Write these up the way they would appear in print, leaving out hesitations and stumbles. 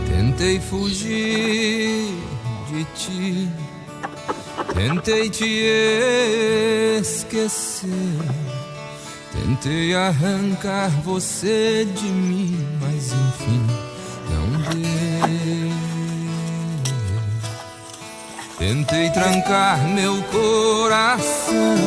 Tentei fugir de ti, tentei te esquecer, tentei arrancar você de mim, mas enfim não deu. Tentei trancar meu coração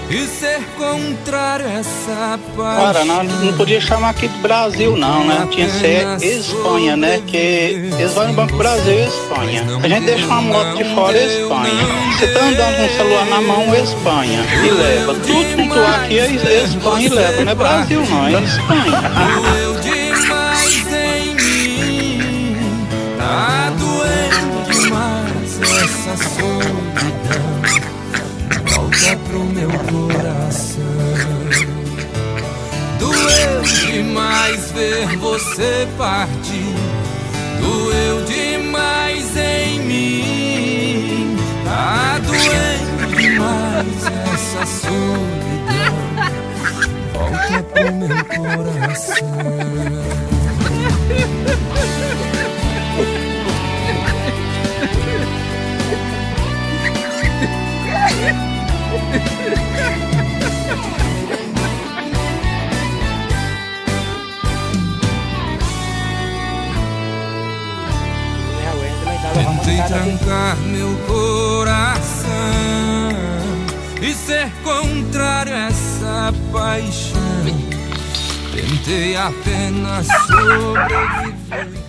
e ser contrário a essa paixão. Cara, não podia chamar aqui do Brasil não, né? Tinha que ser Espanha, né? Que eles vão no Banco Brasil e Espanha. A gente deixa uma moto de fora e Espanha. Você tá andando com o celular na mão, Espanha. E leva. Tudo que tu aqui é Espanha e leva. Não é Brasil não, é Espanha. Doeu demais em mim, tá doendo demais essa solidão. Volta pro meu coração. Doeu demais ver você partir. Doeu demais em mim. Tá doendo demais essa solidão. Volta pro meu coração. Tentei trancar meu coração e ser contrário a essa paixão. Tentei apenas sobreviver.